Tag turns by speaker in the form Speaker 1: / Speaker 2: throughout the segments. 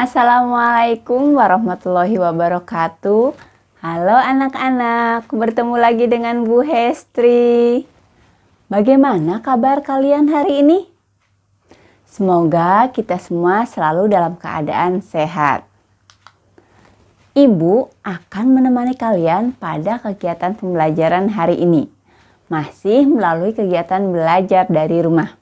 Speaker 1: Assalamualaikum warahmatullahi wabarakatuh. Halo anak-anak, bertemu lagi dengan Bu Hestri. Bagaimana kabar kalian hari ini? Semoga kita semua selalu dalam keadaan sehat. Ibu akan menemani kalian pada kegiatan pembelajaran hari ini, masih melalui kegiatan belajar dari rumah.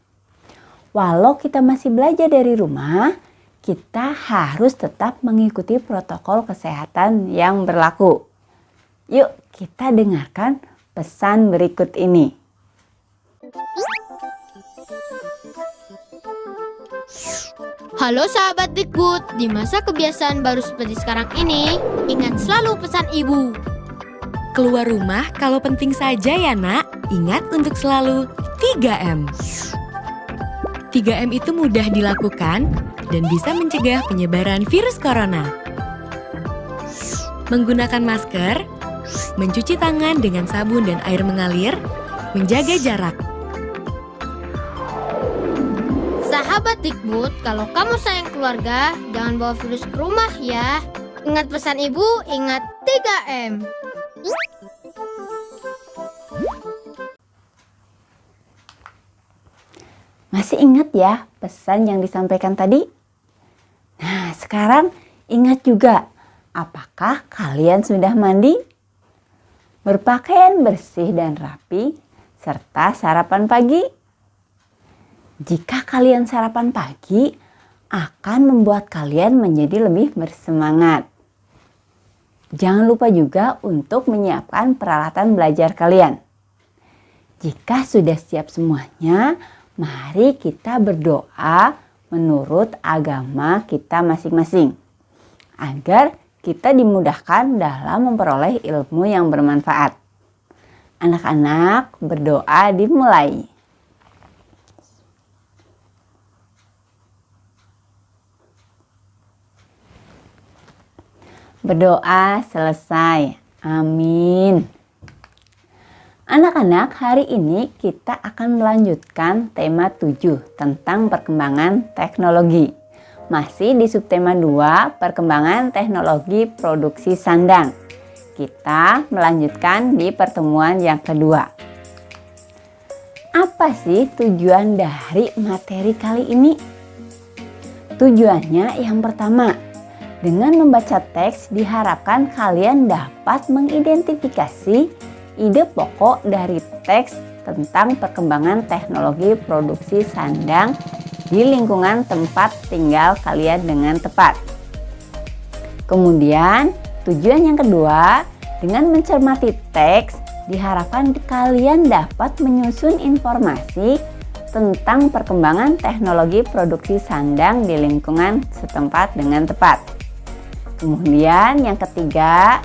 Speaker 1: Walau kita masih belajar dari rumah, kita harus tetap mengikuti protokol kesehatan yang berlaku. Yuk kita dengarkan pesan berikut ini.
Speaker 2: Halo sahabat Dikbud, di masa kebiasaan baru seperti sekarang ini, ingat selalu pesan ibu.
Speaker 3: Keluar rumah kalau penting saja ya nak, ingat untuk selalu 3M. 3M itu mudah dilakukan dan bisa mencegah penyebaran virus corona. Menggunakan masker, mencuci tangan dengan sabun dan air mengalir, menjaga jarak.
Speaker 2: Sahabat Dikbud, kalau kamu sayang keluarga, jangan bawa virus ke rumah ya. Ingat pesan ibu, ingat 3M.
Speaker 1: Masih ingat ya pesan yang disampaikan tadi? Nah, sekarang ingat juga, apakah kalian sudah mandi? Berpakaian bersih dan rapi, serta sarapan pagi? Jika kalian sarapan pagi, akan membuat kalian menjadi lebih bersemangat. Jangan lupa juga untuk menyiapkan peralatan belajar kalian. Jika sudah siap semuanya, mari kita berdoa menurut agama kita masing-masing, agar kita dimudahkan dalam memperoleh ilmu yang bermanfaat. Anak-anak, berdoa dimulai. Berdoa selesai. Amin. Anak-anak, hari ini kita akan melanjutkan tema 7 tentang perkembangan teknologi. Masih di subtema 2, perkembangan teknologi produksi sandang. Kita melanjutkan di pertemuan yang kedua. Apa sih tujuan dari materi kali ini? Tujuannya yang pertama, dengan membaca teks diharapkan kalian dapat mengidentifikasi ide pokok dari teks tentang perkembangan teknologi produksi sandang di lingkungan tempat tinggal kalian dengan tepat. Kemudian, tujuan yang kedua, dengan mencermati teks, diharapkan kalian dapat menyusun informasi tentang perkembangan teknologi produksi sandang di lingkungan setempat dengan tepat. Kemudian, yang ketiga,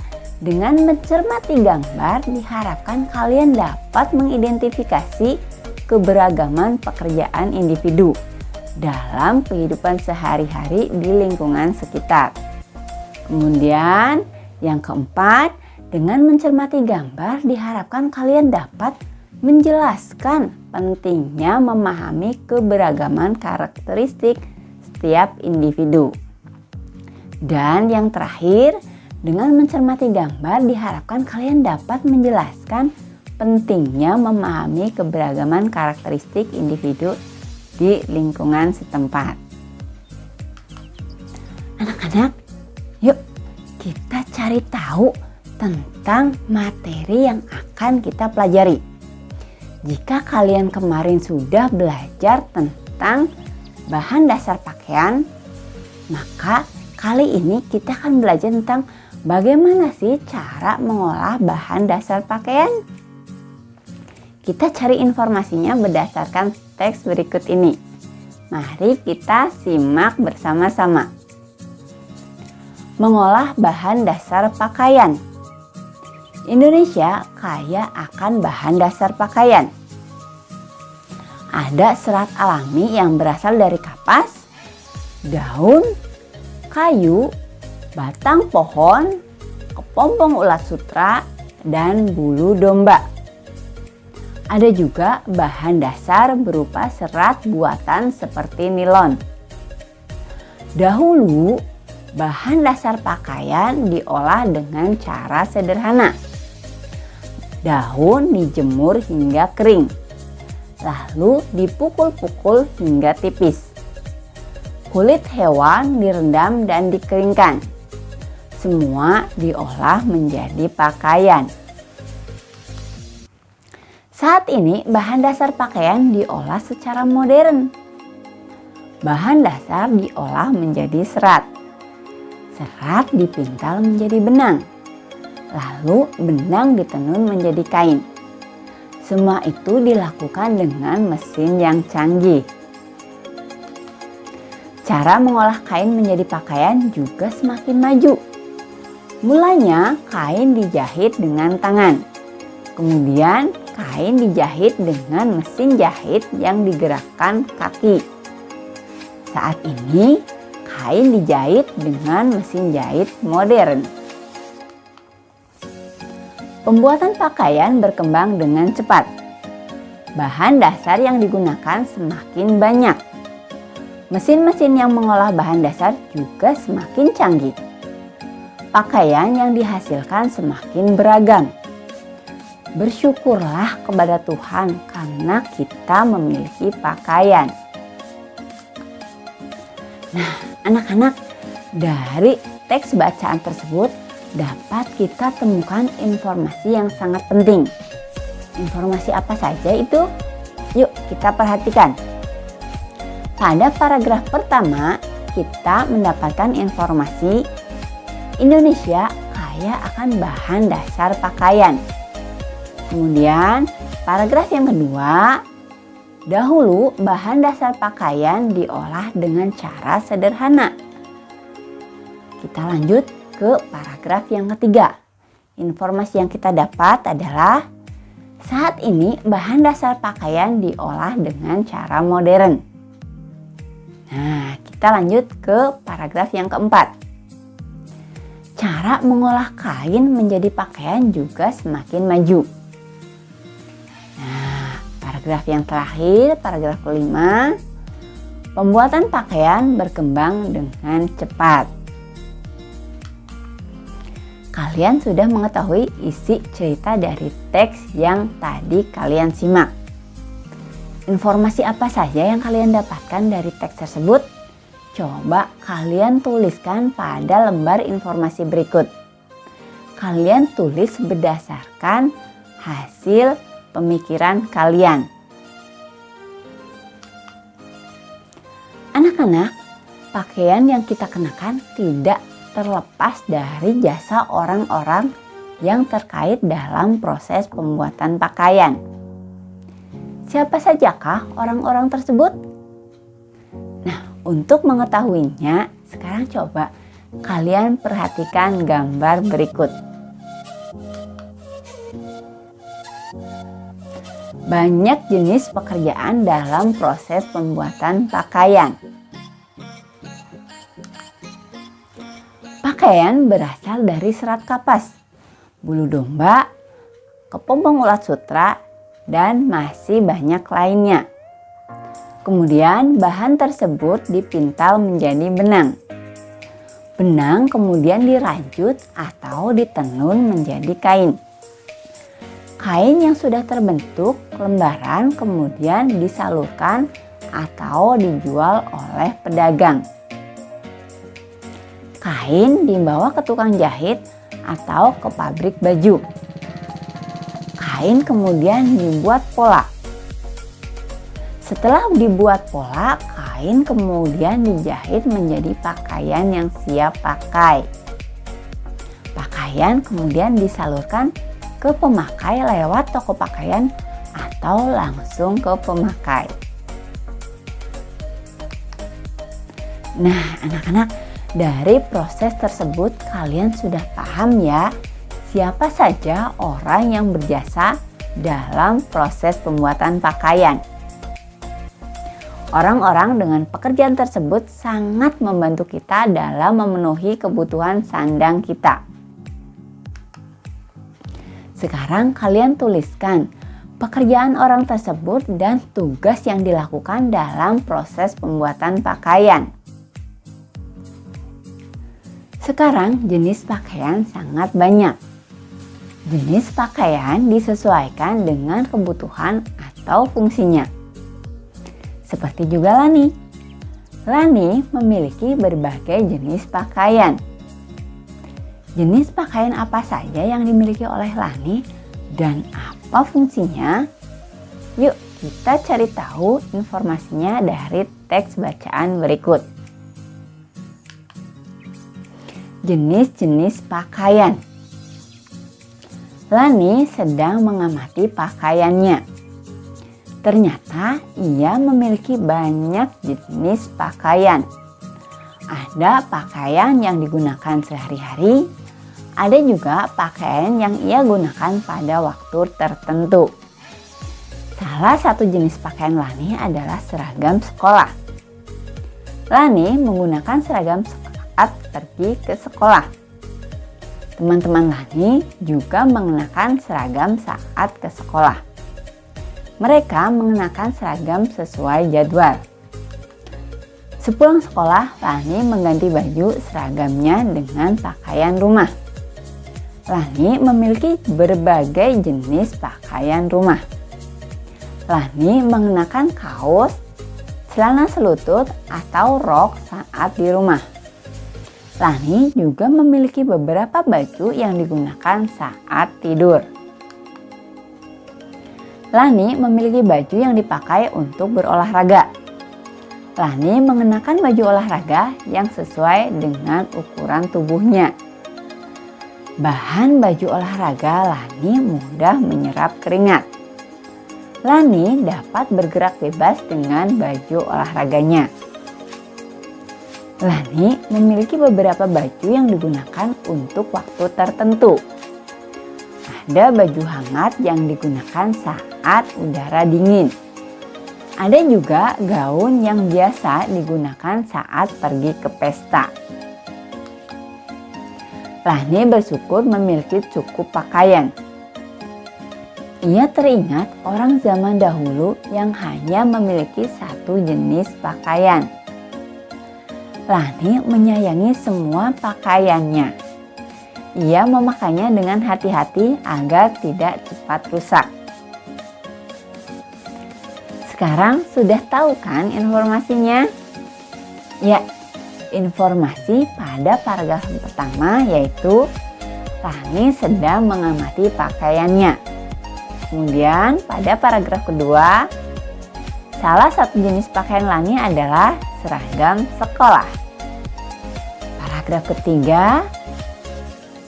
Speaker 1: dengan mencermati gambar, diharapkan kalian dapat mengidentifikasi keberagaman pekerjaan individu dalam kehidupan sehari-hari di lingkungan sekitar. Kemudian, yang keempat, dengan mencermati gambar, diharapkan kalian dapat menjelaskan pentingnya memahami keberagaman karakteristik setiap individu. Dan yang terakhir, dengan mencermati gambar diharapkan kalian dapat menjelaskan pentingnya memahami keberagaman karakteristik individu di lingkungan setempat. Anak-anak, yuk kita cari tahu tentang materi yang akan kita pelajari. Jika kalian kemarin sudah belajar tentang bahan dasar pakaian, maka kali ini kita akan belajar tentang bagaimana sih cara mengolah bahan dasar pakaian? Kita cari informasinya berdasarkan teks berikut ini. Mari kita simak bersama-sama. Mengolah bahan dasar pakaian. Indonesia kaya akan bahan dasar pakaian. Ada serat alami yang berasal dari kapas, daun, kayu, batang pohon, kepompong ulat sutra, dan bulu domba. Ada juga bahan dasar berupa serat buatan seperti nilon. Dahulu, Bahan dasar pakaian diolah dengan cara sederhana. Daun dijemur hingga kering, lalu dipukul-pukul hingga tipis. Kulit hewan direndam dan dikeringkan. Semua diolah menjadi pakaian. Saat ini bahan dasar pakaian diolah secara modern. Bahan dasar diolah menjadi serat. Serat dipintal menjadi benang. Lalu benang ditenun menjadi kain. Semua itu dilakukan dengan mesin yang canggih. Cara mengolah kain menjadi pakaian juga semakin maju. Mulanya kain dijahit dengan tangan. Kemudian kain dijahit dengan mesin jahit yang digerakkan kaki. Saat ini kain dijahit dengan mesin jahit modern. Pembuatan pakaian berkembang dengan cepat. Bahan dasar yang digunakan semakin banyak. Mesin-mesin yang mengolah bahan dasar juga semakin canggih. Pakaian yang dihasilkan semakin beragam. Bersyukurlah kepada Tuhan karena kita memiliki pakaian. Nah, anak-anak, dari teks bacaan tersebut dapat kita temukan informasi yang sangat penting. Informasi apa saja itu? Yuk kita perhatikan. Pada paragraf pertama, kita mendapatkan informasi Indonesia kaya akan bahan dasar pakaian. Kemudian, paragraf yang kedua, dahulu bahan dasar pakaian diolah dengan cara sederhana. Kita lanjut ke paragraf yang ketiga. Informasi yang kita dapat adalah saat ini bahan dasar pakaian diolah dengan cara modern. Nah, kita lanjut ke paragraf yang keempat. Cara mengolah kain menjadi pakaian juga semakin maju. Paragraf yang terakhir, paragraf kelima, pembuatan pakaian berkembang dengan cepat. Kalian sudah mengetahui isi cerita dari teks yang tadi kalian simak. Informasi apa saja yang kalian dapatkan dari teks tersebut? Coba kalian tuliskan pada lembar informasi berikut. Kalian tulis berdasarkan hasil pemikiran kalian. Anak-anak, pakaian yang kita kenakan tidak terlepas dari jasa orang-orang yang terkait dalam proses pembuatan pakaian. Siapa sajakah orang-orang tersebut? Nah, untuk mengetahuinya, sekarang coba kalian perhatikan gambar berikut. Banyak jenis pekerjaan dalam proses pembuatan pakaian. Pakaian berasal dari serat kapas, bulu domba, kepompong ulat sutra, dan masih banyak lainnya. Kemudian bahan tersebut dipintal menjadi benang. Benang kemudian dirajut atau ditenun menjadi kain. Kain yang sudah terbentuk lembaran kemudian disalurkan atau dijual oleh pedagang. Kain dibawa ke tukang jahit atau ke pabrik baju. Kain kemudian dibuat pola. Setelah dibuat pola, kain kemudian dijahit menjadi pakaian yang siap pakai. Pakaian kemudian disalurkan ke pemakai lewat toko pakaian atau langsung ke pemakai. Nah, anak-anak, dari proses tersebut kalian sudah paham ya siapa saja orang yang berjasa dalam proses pembuatan pakaian. Orang-orang dengan pekerjaan tersebut sangat membantu kita dalam memenuhi kebutuhan sandang kita. Sekarang kalian tuliskan pekerjaan orang tersebut dan tugas yang dilakukan dalam proses pembuatan pakaian. Sekarang jenis pakaian sangat banyak. Jenis pakaian disesuaikan dengan kebutuhan atau fungsinya. Seperti juga Lani. Lani memiliki berbagai jenis pakaian. Jenis pakaian apa saja yang dimiliki oleh Lani dan apa fungsinya? Yuk kita cari tahu informasinya dari teks bacaan berikut. Jenis-jenis pakaian. Lani sedang mengamati pakaiannya. Ternyata ia memiliki banyak jenis pakaian. Ada pakaian yang digunakan sehari-hari, ada juga pakaian yang ia gunakan pada waktu tertentu. Salah satu jenis pakaian Lani adalah seragam sekolah. Lani menggunakan seragam saat pergi ke sekolah. Teman-teman Lani juga mengenakan seragam saat ke sekolah. Mereka mengenakan seragam sesuai jadwal. Sepulang sekolah, Lani mengganti baju seragamnya dengan pakaian rumah. Lani memiliki berbagai jenis pakaian rumah. Lani mengenakan kaos, celana selutut, atau rok saat di rumah. Lani juga memiliki beberapa baju yang digunakan saat tidur. Lani memiliki baju yang dipakai untuk berolahraga. Lani mengenakan baju olahraga yang sesuai dengan ukuran tubuhnya. Bahan baju olahraga Lani mudah menyerap keringat. Lani dapat bergerak bebas dengan baju olahraganya. Lani memiliki beberapa baju yang digunakan untuk waktu tertentu. Ada baju hangat yang digunakan saat udara dingin. Ada juga gaun yang biasa digunakan saat pergi ke pesta. Lani bersyukur memiliki cukup pakaian. Ia teringat orang zaman dahulu yang hanya memiliki satu jenis pakaian. Lani menyayangi semua pakaiannya. Ia memakainya dengan hati-hati agar tidak cepat rusak. Sekarang sudah tahu kan informasinya? Ya, informasi pada paragraf pertama yaitu Lani sedang mengamati pakaiannya. Kemudian pada paragraf kedua, salah satu jenis pakaian Lani adalah seragam sekolah. Paragraf ketiga,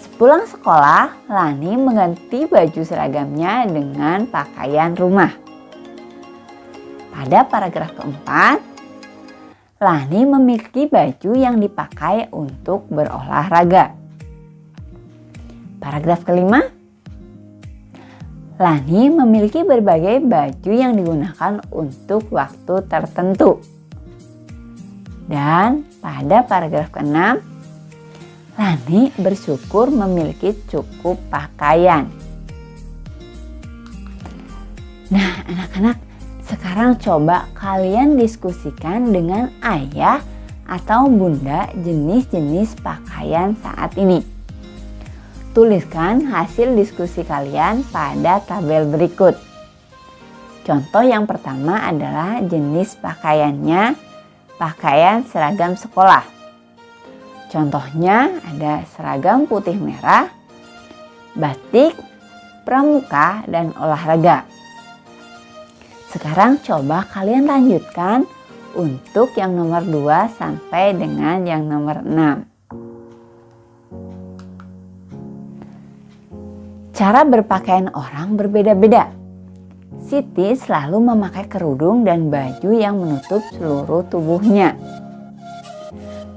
Speaker 1: sepulang sekolah, Lani mengganti baju seragamnya dengan pakaian rumah. Pada paragraf keempat, Lani memiliki baju yang dipakai untuk berolahraga. Paragraf kelima, Lani memiliki berbagai baju yang digunakan untuk waktu tertentu. Dan pada paragraf ke-6, Lani bersyukur memiliki cukup pakaian. Nah, anak-anak, sekarang coba kalian diskusikan dengan ayah atau bunda jenis-jenis pakaian saat ini. Tuliskan hasil diskusi kalian pada tabel berikut. Contoh yang pertama adalah jenis pakaiannya pakaian seragam sekolah. Contohnya ada seragam putih merah, batik, pramuka, dan olahraga. Sekarang coba kalian lanjutkan untuk yang nomor 2 sampai dengan yang nomor 6. Cara berpakaian orang berbeda-beda. Siti selalu memakai kerudung dan baju yang menutup seluruh tubuhnya.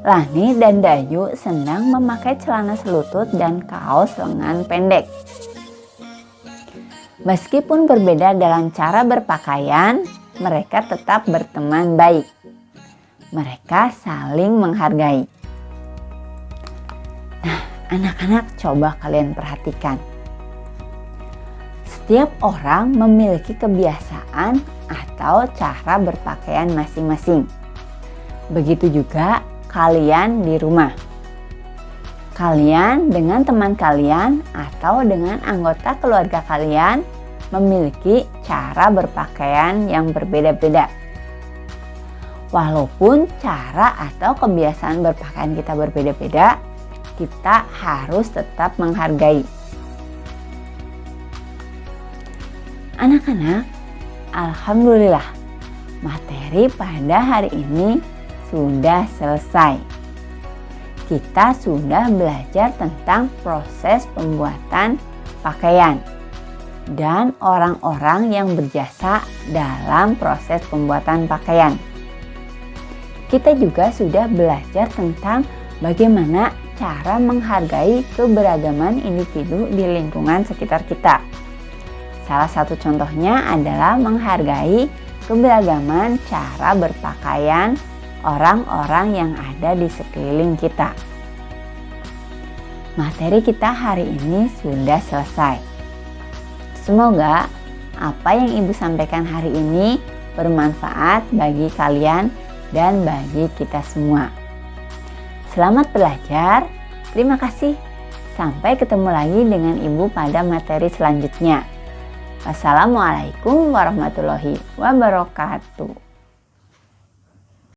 Speaker 1: Lani dan Dayu senang memakai celana selutut dan kaos lengan pendek. Meskipun berbeda dalam cara berpakaian, mereka tetap berteman baik. Mereka saling menghargai. Nah, anak-anak, coba kalian perhatikan. Setiap orang memiliki kebiasaan atau cara berpakaian masing-masing. Begitu juga kalian di rumah. Kalian dengan teman kalian atau dengan anggota keluarga kalian memiliki cara berpakaian yang berbeda-beda. Walaupun cara atau kebiasaan berpakaian kita berbeda-beda, kita harus tetap menghargai. Anak-anak, alhamdulillah, materi pada hari ini sudah selesai. Kita sudah belajar tentang proses pembuatan pakaian dan orang-orang yang berjasa dalam proses pembuatan pakaian. Kita juga sudah belajar tentang bagaimana cara menghargai keberagaman individu di lingkungan sekitar kita. Salah satu contohnya adalah menghargai keberagaman cara berpakaian orang-orang yang ada di sekeliling kita. Materi kita hari ini sudah selesai. Semoga apa yang Ibu sampaikan hari ini bermanfaat bagi kalian dan bagi kita semua. Selamat belajar. Terima kasih. Sampai ketemu lagi dengan Ibu pada materi selanjutnya. Wassalamualaikum warahmatullahi wabarakatuh.